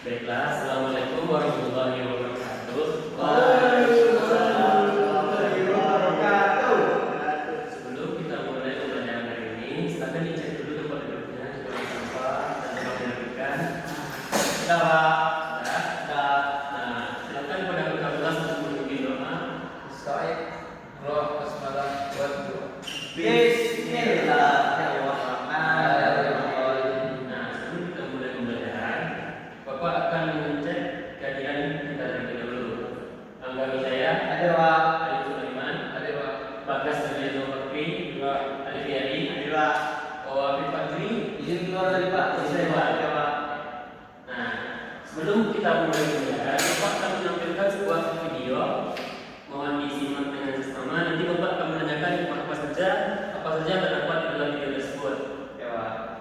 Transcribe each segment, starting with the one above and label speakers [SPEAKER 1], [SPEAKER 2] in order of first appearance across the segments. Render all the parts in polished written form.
[SPEAKER 1] Baiklah, Assalamualaikum warahmatullahi wabarakatuh.
[SPEAKER 2] Waalaikumsalam warahmatullahi wabarakatuh.
[SPEAKER 1] Sebelum kita mulai pembelajaran hari ini, silakan dicek dulu tempat duduknya supaya tanpa dan tempat dinafikan. Sudah, Nah, silakan pada buka kelas untuk memimpin doa.
[SPEAKER 2] Bismillahirrahmanirrahim.
[SPEAKER 1] Nah, sebelum kita mulai pembelajaran, Bapak akan mengecek kehadiran kita terlebih dahulu. Angga Wijaya,
[SPEAKER 2] Ada Pak.
[SPEAKER 1] Alif Sulaiman, Bagas Sarjana Bakri, Alif Yadi, Afif Fadri.
[SPEAKER 2] Izin keluar dari Pak. Izin Pak. Ya Pak.
[SPEAKER 1] Nah, sebelum kita mulai pembelajaran, Bapak akan menampilkan sebuah video. Mohon disimak dengan seksama. Nanti Bapak akan menanyakan apa saja yang terdapat di dalam video tersebut.
[SPEAKER 2] Ya Pak.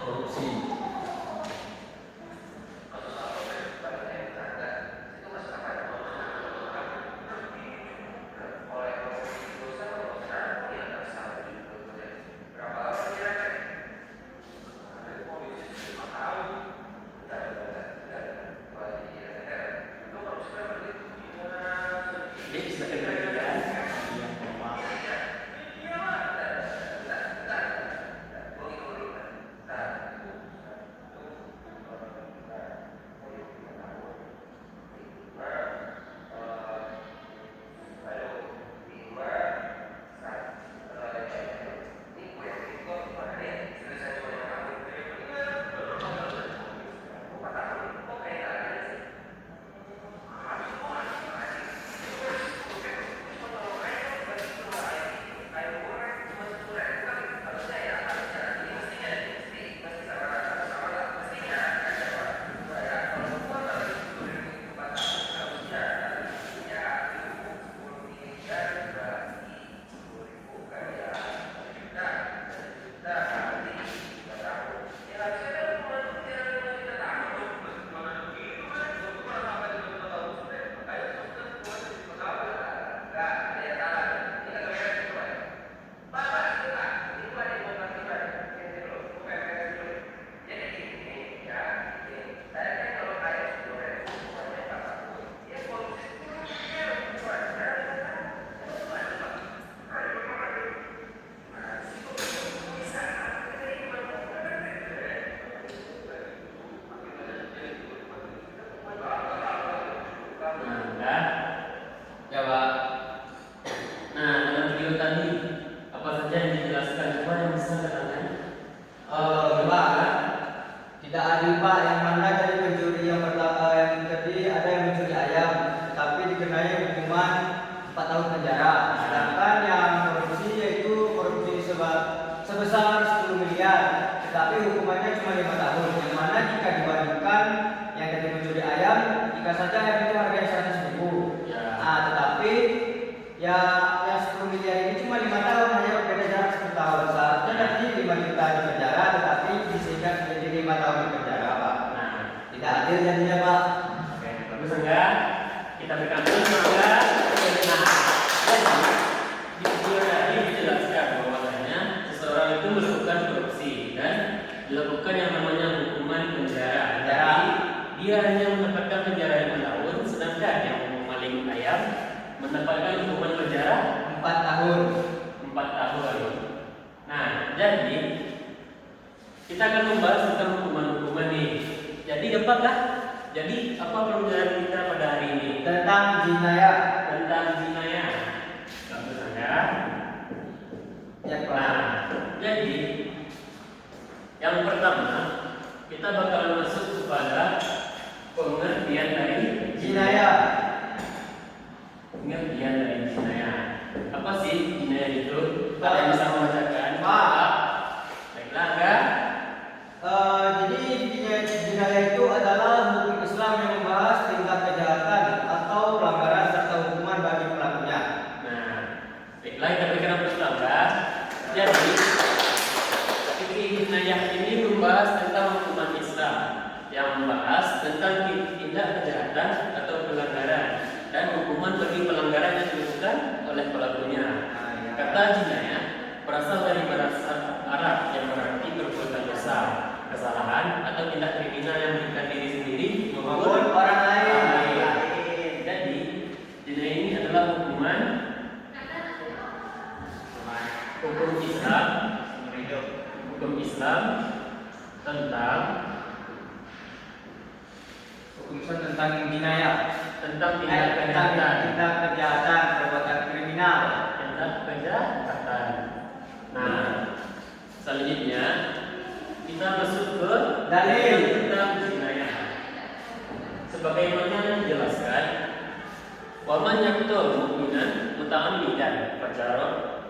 [SPEAKER 2] Korupsi.
[SPEAKER 1] Jadi silakan perhatikan. Nah,
[SPEAKER 2] Ya Pak.
[SPEAKER 1] Nah, dalam video tadi apa saja yang dijelaskan? Coba yang bisa katanya.
[SPEAKER 2] Pak. Tidak adil Pak, yang mana dari pencuri yang tadi ada yang mencuri ayam, tapi dikenai hukuman 4 tahun penjara. Sedangkan yang korupsi yaitu korupsi sebesar 10 miliar, tetapi hukumannya cuma 5 tahun. Yang mana jika dibandingkan yang tadi mencuri ayam, jika saja ayam itu harganya 100.000.
[SPEAKER 1] Ya.
[SPEAKER 2] Tetapi ya yang 10 miliar ini cuma 5 tahun, hanya berbeda jarak 10 tahun. Seharusnya nanti 5 juta di penjara, tetapi disingkat menjadi 5 tahun di penjara Pak.
[SPEAKER 1] Nah,
[SPEAKER 2] Tidak adil jadinya Pak.
[SPEAKER 1] oke, bagus enggak? Kita berikan dulu semoga. Nah, jadi di video tadi dijelaskan bahwasanya seseorang itu melakukan korupsi dan dilakukan yang namanya hukuman penjara. Jadi dia hanya mendapatkan penjara 5 tahun, sedangkan yang memaling ayam mendapatkan hukuman penjara
[SPEAKER 2] 4 tahun.
[SPEAKER 1] 4 tahun. Nah, jadi kita akan membahas tentang hukuman-hukuman nih. Jadi dapatlah. Jadi apa pembelajaran kita pada hari ini?
[SPEAKER 2] Tentang jinayah.
[SPEAKER 1] Tentang jinayah. Bagus ya.
[SPEAKER 2] Ya Pak.
[SPEAKER 1] Nah, jadi yang pertama kita bakalan masuk kepada pengertian dari
[SPEAKER 2] Jinayah.
[SPEAKER 1] Pengertian dari jinayah. Apa sih jinayah itu? Ada yang bisa membacakan?
[SPEAKER 2] Pak.
[SPEAKER 1] Baiklah, enggak?
[SPEAKER 2] Jadi jinayah itu adalah hukum Islam yang membahas tingkat kejahatan atau pelanggaran serta hukuman bagi pelakunya.
[SPEAKER 1] Nah, baiklah kita berikan yang pertama. Jadi fikih jinayah ini membahas tentang hukuman Islam yang membahas tentang tindak kejahatan atau pelanggaran dan hukuman bagi pelanggaran yang dilakukan oleh pelakunya. Kata jinayah berasal dari bahasa hukum Islam, hukum Islam tentang
[SPEAKER 2] jinayah,
[SPEAKER 1] tentang tindak kejahatan,
[SPEAKER 2] tindak kejahatan, perbuatan kriminal.
[SPEAKER 1] tindak kejahatan. Nah, selanjutnya kita masuk ke
[SPEAKER 2] dalil
[SPEAKER 1] tentang jinayah. Sebagaimana dijelaskan, wa man yaqtul mu'minan muta'ammidan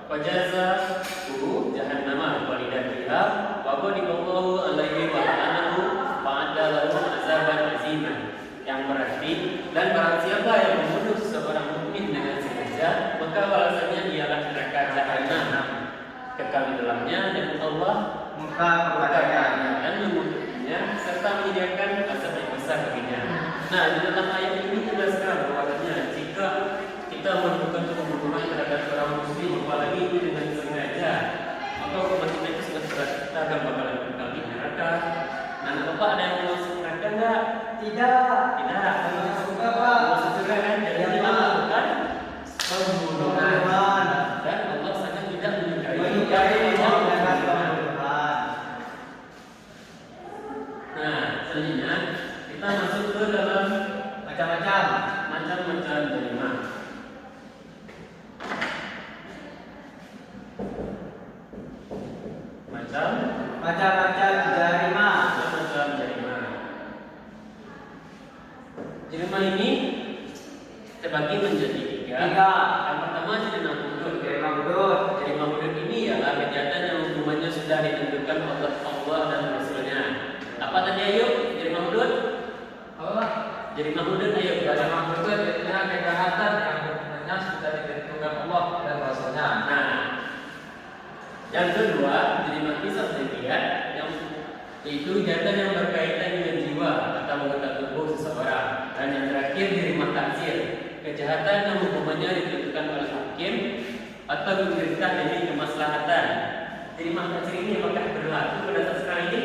[SPEAKER 1] fajazahu jahannama khalidan fiha wa ghadiballahu alaihi wa la'anahu wa adalahu azaban aziman. Yang berarti, dan barang siapa yang membunuh seorang mukmin dengan sengaja, maka balasannya ialah neraka jahanam, kekal di dalamnya, dan Allah
[SPEAKER 2] murka kepadanya
[SPEAKER 1] dan mengutuknya serta menyediakan azab yang besar baginya. Nah, di dalam ayat ini jelaskan bahwasanya jika kita melakukan pembunuhan terhadap seorang muslim, apalagi itu dengan sengaja, maka hukuman kita itu sudah berat. Kita akan bakalan kekal di neraka. Nah, Bapak ada yang mau masuk neraka enggak?
[SPEAKER 2] tidak
[SPEAKER 1] Suka Pak. Masuk surga kan? Jadi kita melakukan pembunuhan dan Allah sangat tidak menyukai pembunuhan. Nah, selanjutnya kita masuk ke dalam macam-macam jarima.
[SPEAKER 2] Macam-macam jarima.
[SPEAKER 1] Jarima ini terbagi menjadi tiga. Yang pertama jarima hudud. Jarima hudud ini ialah kejahatan yang hukumannya sudah ditentukan oleh Allah dan Rasulnya. Apa tadi ayo? Jarima hudud? Jarima hudud ayo.
[SPEAKER 3] Jarima hudud adalah kejahatan yang hukumannya sudah ditentukan Allah dan Rasulnya.
[SPEAKER 1] Nah, yang kedua jarima kisah sendirian, yang itu kejahatan yang berkaitan dengan jiwa atau anggota tubuh seseorang. Dan yang terakhir jarima takzir, kejahatan yang hukumannya ditentukan oleh hakim atau pemerintah demi kemaslahatan. Jarima takzir ini apakah berlaku pada saat sekarang ini?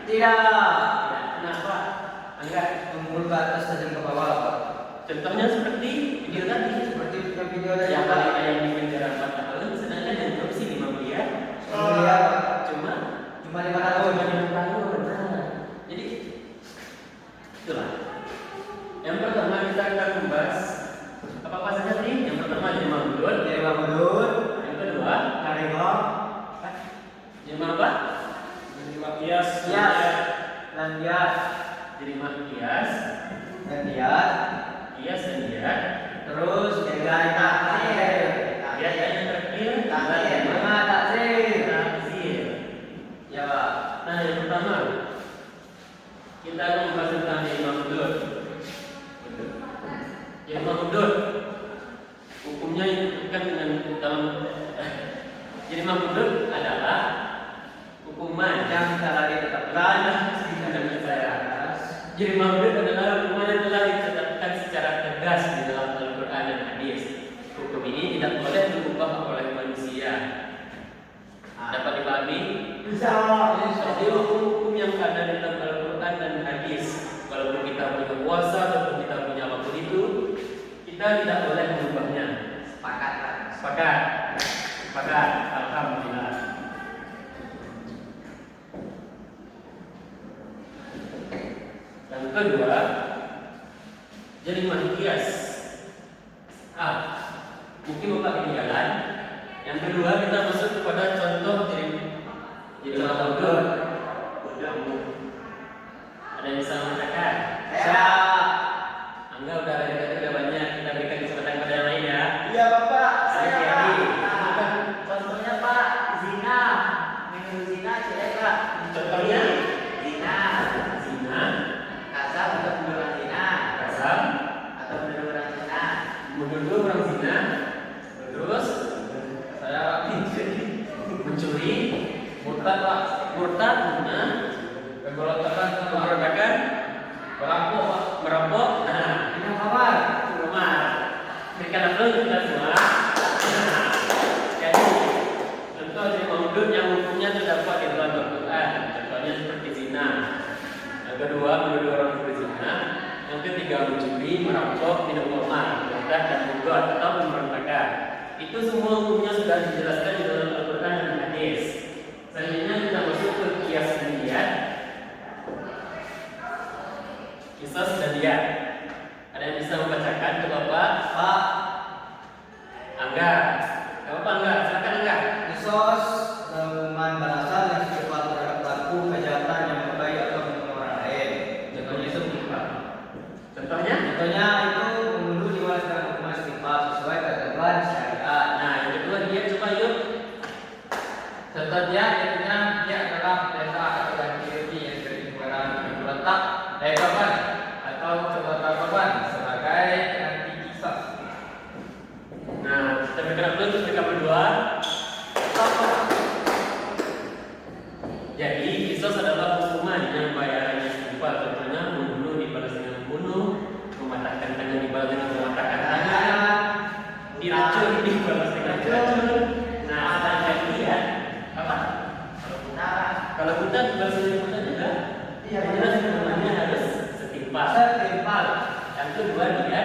[SPEAKER 2] Tidak.
[SPEAKER 1] Kenapa? Enggak.
[SPEAKER 2] Tumpul ke atas tajam ke bawah, Pak.
[SPEAKER 1] Contohnya seperti video tadi,
[SPEAKER 2] Seperti video dari
[SPEAKER 1] yang
[SPEAKER 2] Pak.
[SPEAKER 1] yang di penjara 4 tahun, sedangkan yang korupsi 5 miliar cuma
[SPEAKER 2] 5 tahun.
[SPEAKER 1] 5 tahun. Nah, jadi itulah. Yang pertama kita akan membahas apa saja tadi? Yang pertama jarima hudud.
[SPEAKER 2] Jarima hudud.
[SPEAKER 1] Yang kedua
[SPEAKER 2] Jarima
[SPEAKER 1] apa?
[SPEAKER 3] Jarima kias.
[SPEAKER 2] dan bias.
[SPEAKER 1] Jarima kias.
[SPEAKER 2] Dan bias.
[SPEAKER 1] Kias dan bias.
[SPEAKER 2] Terus dengan taksir.
[SPEAKER 1] Bias yang terakhir
[SPEAKER 2] Taksir. Taksir.
[SPEAKER 1] takzir.
[SPEAKER 2] Ya, Pak.
[SPEAKER 1] Nah, yang pertama kita akan membahas tentang jarima hudud. Jarima hudud hukumnya ditentukan dengan dalam jarima hudud adalah hukuman
[SPEAKER 2] Yang telah ditetapkan
[SPEAKER 1] dengan saya. Jarima hudud adalah hukuman yang telah ditetapkan secara tegas di dalam Al-Quran dan Hadis. Hukum ini tidak boleh diubah oleh manusia. Dapat dipahami?
[SPEAKER 2] Bisa.
[SPEAKER 1] Jadi hukum yang ada di dalam Al-Quran dan Hadis, walaupun kita punya kuasa ataupun kita punya apapun itu, kita tidak boleh mengubahnya.
[SPEAKER 2] Sepakat, Pak.
[SPEAKER 1] Sepakat. Alhamdulillah. Yang kedua, jarima kias. Mungkin Bapak ketinggalan. Yang kedua kita masuk kepada contoh jarima hudud. Ada yang bisa membacakan?
[SPEAKER 2] Ya.
[SPEAKER 1] Angga udah banyak. Kita berikan kesempatan kepada yang lain ya.
[SPEAKER 2] Iya, Bapak.
[SPEAKER 1] Saya
[SPEAKER 2] Pak.
[SPEAKER 1] Jadi.
[SPEAKER 2] Contohnya, Pak, zina. Minum zina, jelek, Pak.
[SPEAKER 1] Contohnya
[SPEAKER 2] Zina.
[SPEAKER 1] zina,
[SPEAKER 2] Kasar atau menuduh zina.
[SPEAKER 1] kasar,
[SPEAKER 2] Atau menuduh orang zina.
[SPEAKER 1] menuduh orang zina, terus
[SPEAKER 3] Saya
[SPEAKER 1] mencuri,
[SPEAKER 3] murtad Pak.
[SPEAKER 1] murtad, memberontakan,
[SPEAKER 3] Merampok Pak.
[SPEAKER 1] merampok. Nah,
[SPEAKER 2] Minum kamar.
[SPEAKER 1] rumah. Berikan aplaus kita semua. Nah, jadi contoh jarima hudud yang hukumnya terdapat di dalam Al-Quran. Contohnya seperti zina. Yang kedua menuduh orang berzina. Yang ketiga mencuri, merampok, minum khamar, murtad dan bugot atau memberontakan. Itu semua hukumnya sudah dijelaskan di dalam Al-Quran dan hadis. Selanjutnya kita masuk ke kias dan diat. Kisah dan diat. Ada yang bisa membacakan ke Bapak?
[SPEAKER 2] Pak,
[SPEAKER 1] Angga. Bapak Angga, silakan Angga.
[SPEAKER 2] kisos dengan balasan yang secepat terhadap pelaku kejahatan yang membaik atau membunuh orang lain.
[SPEAKER 1] Contohnya itu apa? Contohnya?
[SPEAKER 2] Contohnya itu membunuh dibalas dengan hukuman setimpal sesuai ketentuan syariat.
[SPEAKER 1] Nah, yang kedua dia coba yuk.
[SPEAKER 3] Contoh dia adalah desa atau ganti yang berhubungan terletak dari korban atau terletak korban sebagai ganti kisah.
[SPEAKER 1] Nah, kita bergerak dulu untuk mereka berdua. Jadi, kisos adalah hukuman yang bayarannya setimpal. Contohnya membunuh dibalas dengan membunuh, mematahkan tangan dibalas dengan mematahkan tangan, diracun dibalas dengan diracun. Nah, sedangkan dia apa? Kalau buta dibalas dengan buta juga.
[SPEAKER 2] Iya,
[SPEAKER 1] jelas hukumannya harus setimpal.
[SPEAKER 2] Setimpal.
[SPEAKER 1] Yang kedua dia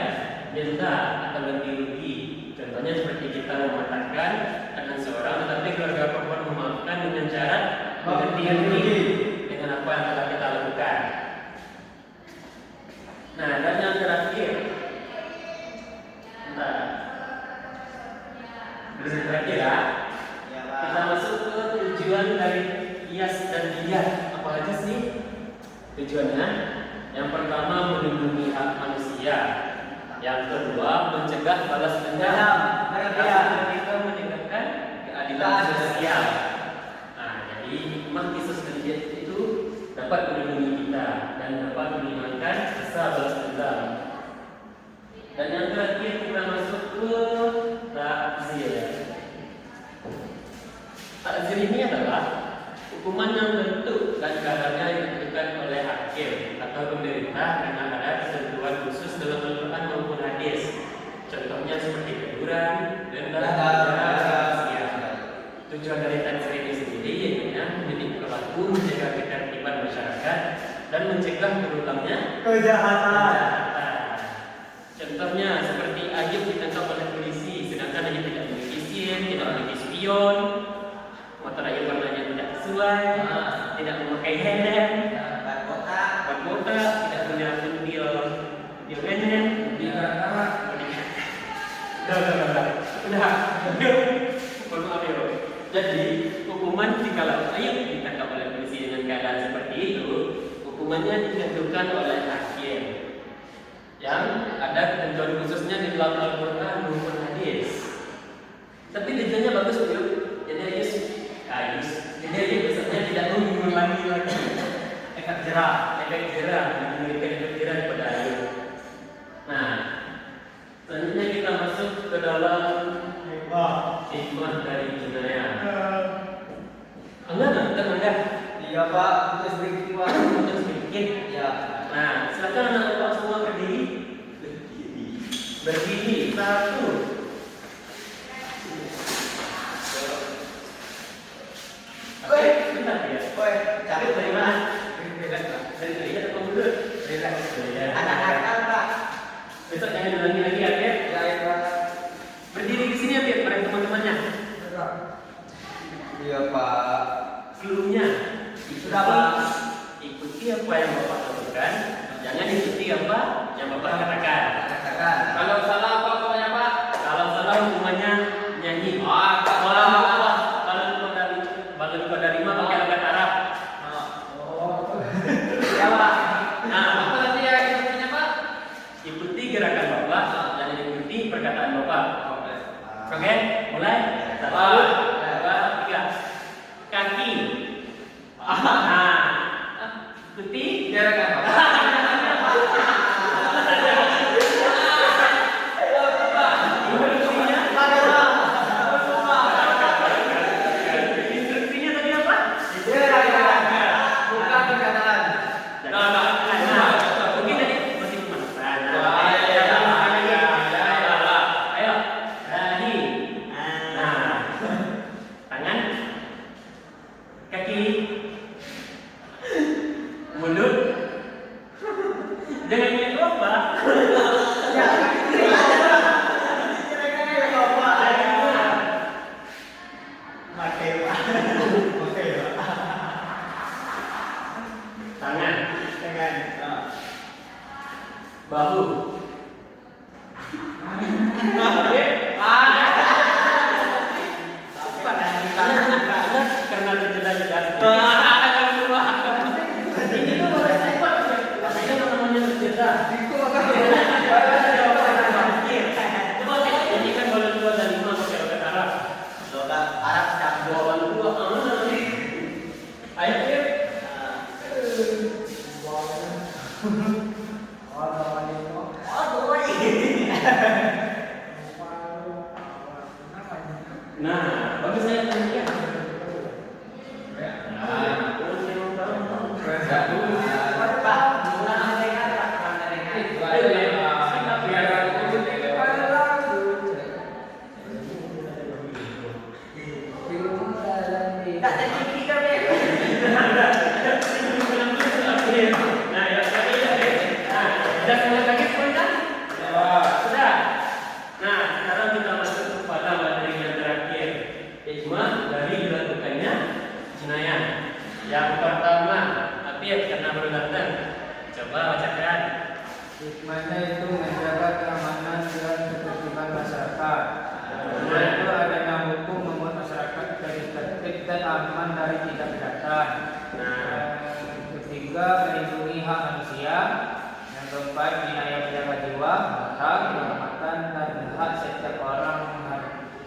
[SPEAKER 1] denda atau ganti rugi. Contohnya seperti kita mematahkan tangan seorang, tetapi keluarga korban memaafkan dengan syarat mengganti rugi dengan apa yang telah kita lakukan. Nah, dan yang terakhir, terakhir ya,
[SPEAKER 2] Ya,
[SPEAKER 1] kita masuk ke tujuan dari kias dan diat. Apa aja sih tujuannya? Yang pertama melindungi hak manusia. Yang kedua mencegah balas dendam. Yang ketiga menegakkan keadilan sosial. Nah, jadi hikmah kisos dan diat itu dapat melindungi kita dan dapat menghilangkan rasa balas dendam. Dan yang terakhir kita masuk ke takzir. Takzir ini adalah hukuman yang bentuk dan kadarnya ditentukan oleh hakim atau pemerintah karena ada ketentuan khusus dalam Al-Quran maupun hadis. Contohnya seperti teguran, denda, dan tujuan dari takzir ini sendiri yaitu mendidik pelaku, menjaga ketertiban masyarakat, dan mencegah berulangnya
[SPEAKER 2] kejahatan.
[SPEAKER 1] Contohnya seperti Ayub ditangkap oleh polisi, sedangkan Ayub tidak memiliki SIM, tidak memiliki spion, motor Ayub warnanya tidak sesuai, tidak memakai helm, ban botak, tidak punya pentil nenek, udah. Mohon maaf ya. Jadi hukuman jika Ayub ditangkap oleh polisi dengan keadaan seperti itu, hukumannya ditentukan oleh hakim yang ada ketentuan khususnya di dalam Al-Quran maupun hadis. Tapi tujuannya bagus bro. Jadi Ayub biasanya tidak mengulangi lagi efek jerah memberikan efek jerah kepada Ayub. Nah, selanjutnya kita masuk ke dalam hikmah dari jinayah. Enggak.
[SPEAKER 2] Iya Pak, itu sedikit Pak.
[SPEAKER 1] Untuk sedikit.
[SPEAKER 2] Ya.
[SPEAKER 1] Nah, silakan anak-anak semua berdiri. Berdiri. Satu. Oke, bentar ya.
[SPEAKER 2] Woi,
[SPEAKER 1] Tapi dari mana? Dari Ria atau mundur? Dari
[SPEAKER 2] anak-anak Pak.
[SPEAKER 1] Besok jangan diulangi lagi ya, Fit.
[SPEAKER 2] Ya, ya Pak.
[SPEAKER 1] Berdiri di sini ya, Fit, bareng teman-temannya.
[SPEAKER 2] Iya Pak.
[SPEAKER 1] Seluruhnya
[SPEAKER 2] Sudah, Pak.
[SPEAKER 1] Ikuti apa yang Bapak lakukan, jangan ikuti apa yang Bapak katakan.
[SPEAKER 2] Katakan.
[SPEAKER 3] Kalau salah apa pokoknya Pak?
[SPEAKER 1] Kalau salah hukumannya nyanyi. Kalau lupa dari lima pakai logat Arab.
[SPEAKER 2] Ya Pak.
[SPEAKER 1] Nah,
[SPEAKER 3] Apa tadi ya intinya Pak?
[SPEAKER 1] ikuti gerakan Bapak, jangan ikuti perkataan Bapak. Oke, mulai. Satu, dua, tiga. Kaki. Nah, ikuti
[SPEAKER 3] Gerakan Pak.
[SPEAKER 1] instruksinya tadi apa?
[SPEAKER 2] Bukan perkataan.
[SPEAKER 1] Mungkin tadi masih pemanasan. Ayo, dahi. Nah, tangan. Nah, bagus saya demikian.
[SPEAKER 3] Ya.
[SPEAKER 1] Nah, terus yang mau tahu.
[SPEAKER 2] Pak, bulan mereka Pak, bulan mereka.
[SPEAKER 3] Itu ada yang biar aku
[SPEAKER 2] Tak jadi kita deh.
[SPEAKER 1] Nah, ya tadi ya. Nah, sudah mulai lagi semua kan? Sudah. Nah, sekarang kita masuk kepada materi yang terakhir. Hikmah dari dilakukannya jenayah. Yang pertama, tapi karena baru datang. Coba bacakan.
[SPEAKER 4] Hikmahnya itu menjaga keamanan dan ketertiban masyarakat. Kedua itu adanya hukum membuat masyarakat jadi tertib dan aman dari tindak kejahatan. Yang ketiga melindungi hak manusia. Yang keempat jinayah menjaga jiwa, mata, kehormatan dan hak setiap orang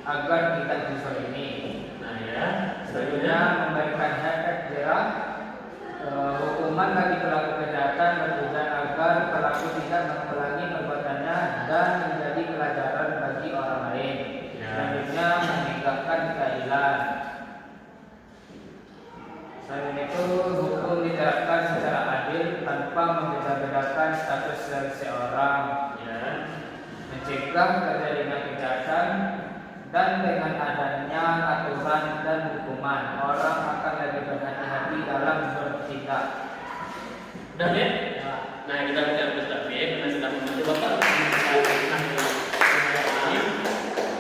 [SPEAKER 4] agar tidak dizalimi.
[SPEAKER 1] Nah, ya.
[SPEAKER 4] Selanjutnya memberikan efek jerah. Hukuman bagi pelaku kejahatan bertujuan agar pelaku tidak mengulangi perbuatannya dan menjadi pelajaran bagi orang lain.
[SPEAKER 1] Ya.
[SPEAKER 4] Selanjutnya menegakkan keadilan. Selain itu hukum diterapkan secara adil tanpa membeda-bedakan status seseorang.
[SPEAKER 1] Ya.
[SPEAKER 4] Mencegah terjadinya kejahatan dan dengan adanya aturan dan hukuman orang akan lebih berhati-hati dalam bertindak.
[SPEAKER 1] Udah ya? Nah, kita bicara Ustaz ya, karena sudah membantu Bapak.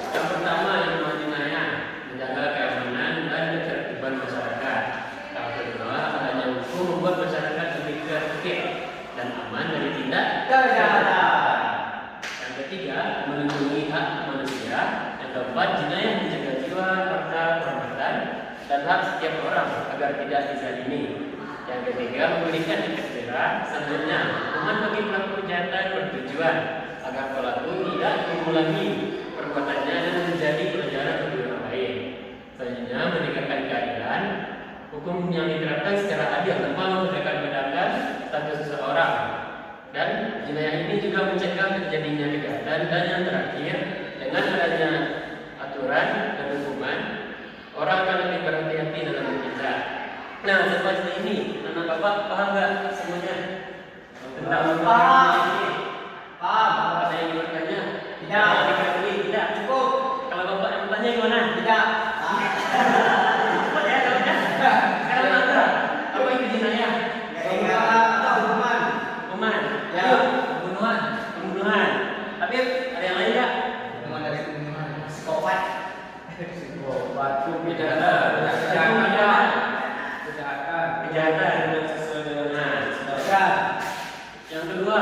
[SPEAKER 1] Yang pertama yang jenayah menjaga keamanan dan ketertiban masyarakat. Yang kedua adanya hukum membuat masyarakat lebih tertib dan aman dari tindak kejahatan. Yang ketiga melindungi hak manusia. Yang keempat jenayah menjaga jiwa, harta, kehormatan dan hak setiap orang agar tidak dizalimi. Yang ketiga memberikan efek jerah. Selanjutnya hukuman bagi pelaku kejahatan bertujuan agar pelaku tidak mengulangi perbuatannya dan menjadi pelajaran bagi orang lain. Selanjutnya menegakkan keadilan. Hukum yang diterapkan secara adil tanpa membedakan status seseorang. Dan jenayah ini juga mencegah terjadinya kejahatan. Dan yang terakhir, dengan adanya aturan dan hukuman, orang akan lebih berhati-hati dalam bertindak. Nah, seperti ini, anak bapak paham nggak semuanya tentang
[SPEAKER 2] Paham.
[SPEAKER 1] ini?
[SPEAKER 2] Paham.
[SPEAKER 1] Ada yang bertanya?
[SPEAKER 2] Tidak.
[SPEAKER 1] Dikatakan tidak cukup. Kalau bapak yang bertanya gimana?
[SPEAKER 2] Tidak.
[SPEAKER 1] Cepat ya, jawabnya. Sekarang anda, apa itu jenayah?
[SPEAKER 2] Apa hukuman?
[SPEAKER 1] Hukuman.
[SPEAKER 2] Ya.
[SPEAKER 1] Ayo.
[SPEAKER 3] pembunuhan.
[SPEAKER 1] Pembunuhan. Tapi ada yang lain nggak?
[SPEAKER 4] Hukuman dari pembunuhan.
[SPEAKER 2] Psikopat.
[SPEAKER 4] Batu pidana, kejahatan.
[SPEAKER 1] Kejahatan dengan sesuai dengan
[SPEAKER 2] Ya.
[SPEAKER 1] Yang kedua,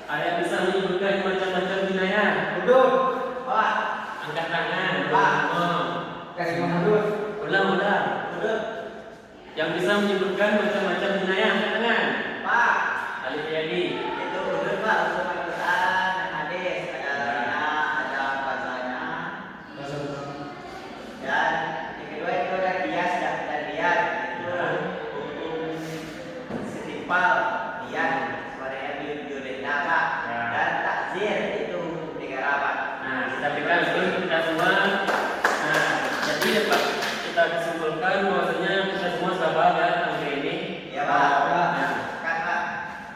[SPEAKER 1] ada yang bisa menyebutkan macam-macam jenayah.
[SPEAKER 2] Hudud. Pak.
[SPEAKER 1] Angkat tangan.
[SPEAKER 2] Pak.
[SPEAKER 1] Oh.
[SPEAKER 2] Kasih hudud.
[SPEAKER 1] Ulang.
[SPEAKER 2] Hudud.
[SPEAKER 1] Yang bisa menyebutkan macam-macam jenayah. Angkat tangan.
[SPEAKER 2] Pak.
[SPEAKER 1] Alif Yadi.
[SPEAKER 2] Itu hudud Pak untuk Al-Quran dan hadis. Ada lina, ada bahasanya. Dan yang kedua itu ada kias dan liat. Itu hukum setimpal liat. Suaranya biologina Pak.
[SPEAKER 1] Ya.
[SPEAKER 2] Dan takzir itu hukum negara Pak.
[SPEAKER 1] Nah, kita berikan dulu kita semua. Nah, jadi dapat kita kesimpulan bahwasanya kita semua sudah paham ya tentang ini.
[SPEAKER 2] Ya Pak.
[SPEAKER 1] Nah,
[SPEAKER 2] Kan Pak.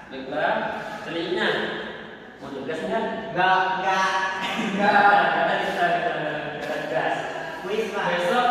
[SPEAKER 1] baiklah. Selanjutnya, mau tugas enggak?
[SPEAKER 2] Enggak.
[SPEAKER 1] Enggak. Kita gas.
[SPEAKER 2] Kuis Pak.
[SPEAKER 1] Besok